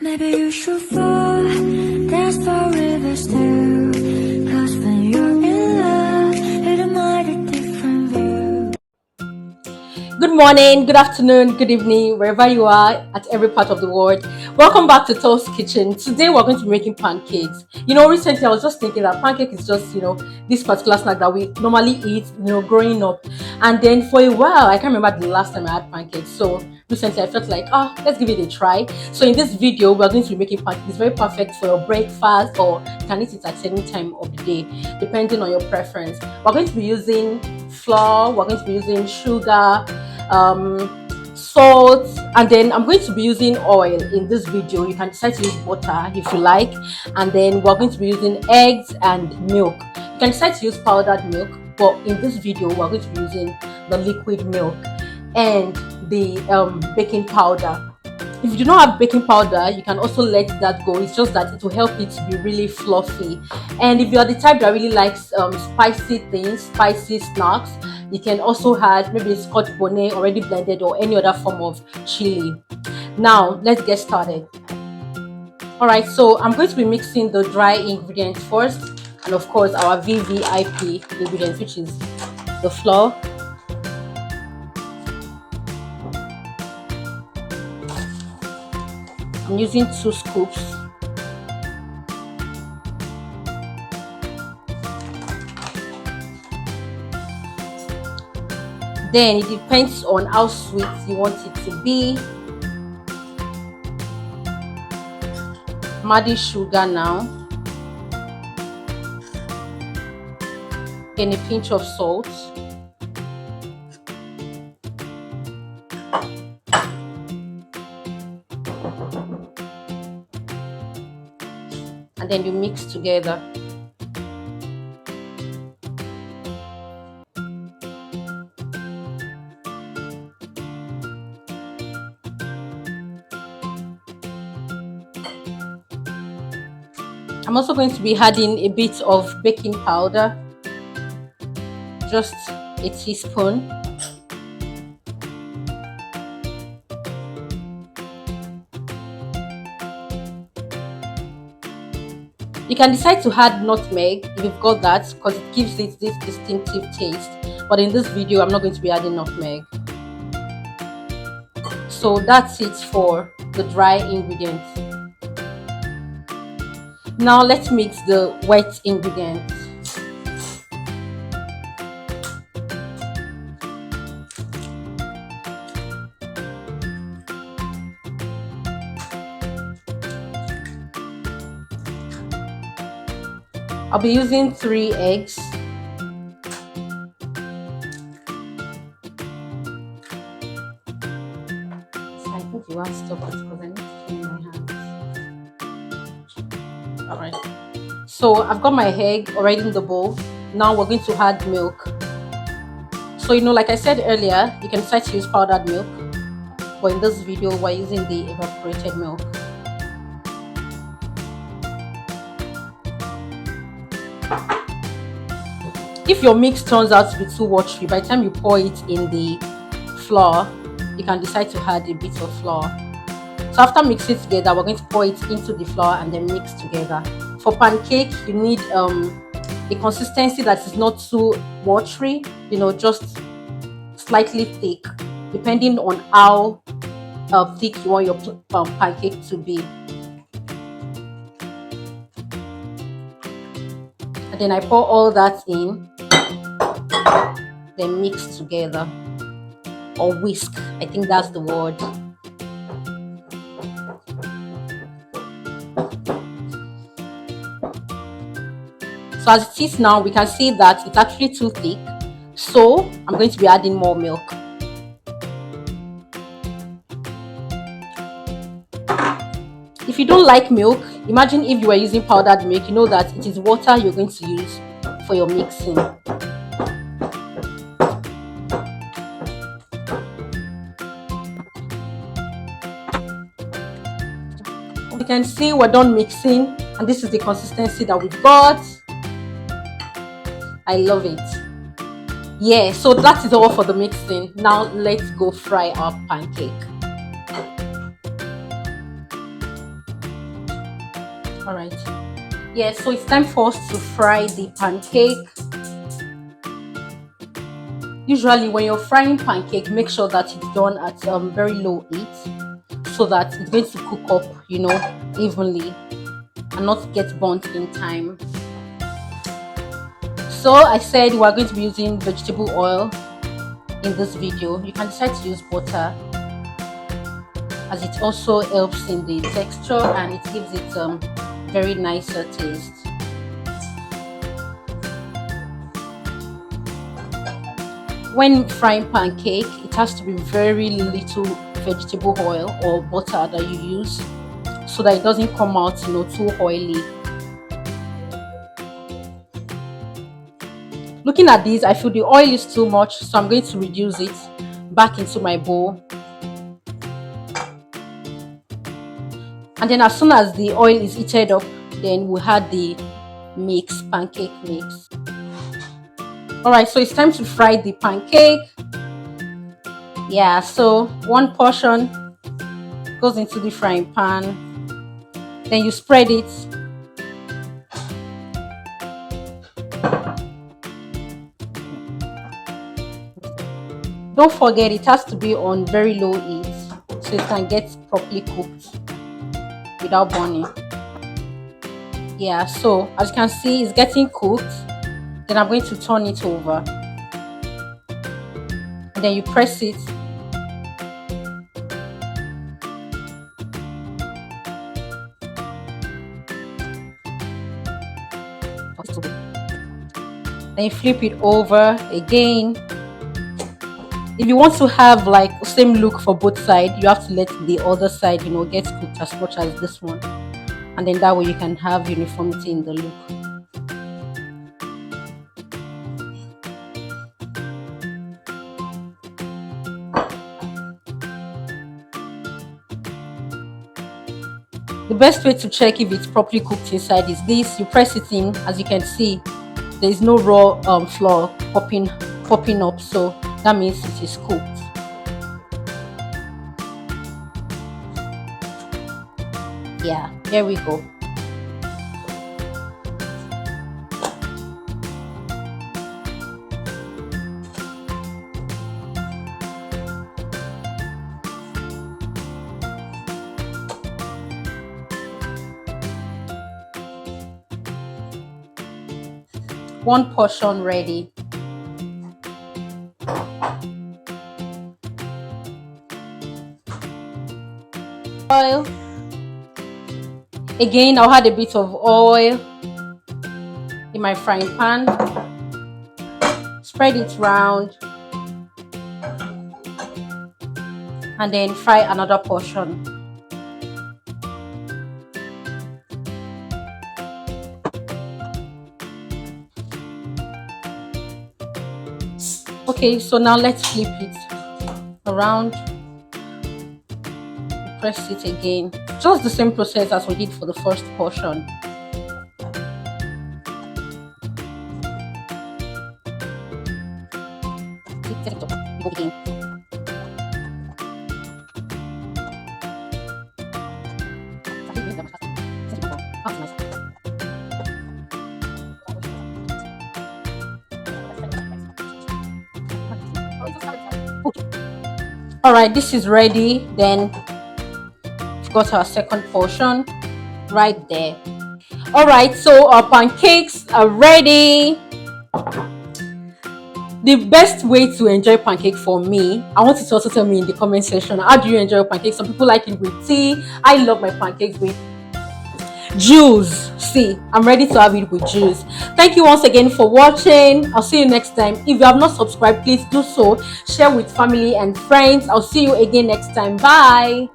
Maybe you should fall, dance for rivers too. Cause when you're in love, it might a different view. Good morning, good afternoon, good evening, wherever you are at every part of the world. Welcome back to Toast Kitchen. Today we're going to be making pancakes. Recently I was just thinking that pancake is just, this particular snack that we normally eat, growing up. And then for a while, I can't remember the last time I had pancakes. So recently I felt like, let's give it a try. So in this video, we're going to be making pancakes. It's very perfect for your breakfast, or you can eat it at any time of the day, depending on your preference. We're going to be using flour, we're going to be using sugar, salt, and then I'm going to be using oil in this video. You can decide to use butter if you like, and then we're going to be using eggs and milk. You can decide to use powdered milk, but in this video we're going to be using the liquid milk and the baking powder. If you do not have baking powder, you can also let that go. It's just that it will help it to be really fluffy. And if you are the type that really likes spicy things, spicy snacks, you can also add maybe scotch bonnet already blended or any other form of chili. Now let's get started. Alright, so I'm going to be mixing the dry ingredients first, and of course our VVIP ingredients, which is the flour, I'm using 2 scoops. Then it depends on how sweet you want it to be. I'm adding sugar now. Then a pinch of salt. And then you mix together. I'm also going to be adding a bit of baking powder, just a teaspoon. You can decide to add nutmeg if you've got that, because it gives it this distinctive taste. But in this video, I'm not going to be adding nutmeg. So that's it for the dry ingredients. Now let's mix the wet ingredients. I'll be using 3 eggs. So I think you want to stop it because I need to clean my hands. Alright. So I've got my egg already in the bowl. Now we're going to add milk. So like I said earlier, you can decide to use powdered milk, but in this video we're using the evaporated milk. If your mix turns out to be too watery, by the time you pour it in the flour, you can decide to add a bit of flour. So after mixing it together, we're going to pour it into the flour and then mix together. For pancake, you need a consistency that is not too watery, just slightly thick, depending on how thick you want your pancake to be. And then I pour all that in, then mix together, or whisk, I think that's the word. So as it is now, we can see that it's actually too thick, so I'm going to be adding more milk. If you don't like milk, imagine if you were using powdered milk, you know that it is water you're going to use for your mixing. You can see we're done mixing, and this is the consistency that we've got. I love it. Yeah, so that is all for the mixing. Now let's go fry our pancake. All right. Yeah, so it's time for us to fry the pancake. Usually when you're frying pancake, make sure that it's done at very low heat so that it's going to cook up, evenly and not get burnt in time. So I said we're going to be using vegetable oil in this video. You can decide to use butter, as it also helps in the texture and it gives it very nicer taste. When frying pancake, it has to be very little vegetable oil or butter that you use so that it doesn't come out too oily. Looking at this, I feel the oil is too much, so I'm going to reduce it back into my bowl. And then as soon as the oil is heated up, then we'll add the pancake mix. Alright, so it's time to fry the pancake. Yeah, so one portion goes into the frying pan. Then you spread it. Don't forget, it has to be on very low heat so it can get properly cooked without burning. Yeah, so as you can see, it's getting cooked. Then I'm going to turn it over and then you press it. Then you flip it over again. If you want to have like same look for both sides, you have to let the other side get cooked as much as this one, and then that way you can have uniformity in the look. The best way to check if it's properly cooked inside is this: you press it in. As you can see, there is no raw flour popping up, so that means it is cooked. Yeah, there we go. One portion ready. Oil. Again, I'll add a bit of oil in my frying pan. Spread it round and then fry another portion. Okay, so now let's flip it around. Press it again. Just the same process as we did for the first portion. Alright, this is ready. Then we've got our second portion right there. Alright, so our pancakes are ready. The best way to enjoy pancake for me, I want you to also tell me in the comment section, how do you enjoy your pancakes? Some people like it with tea. I love my pancakes with juice. See, I'm ready to have it with juice. Thank you once again for watching. I'll see you next time. If you have not subscribed, please do so. Share with family and friends. I'll see you again next time. Bye.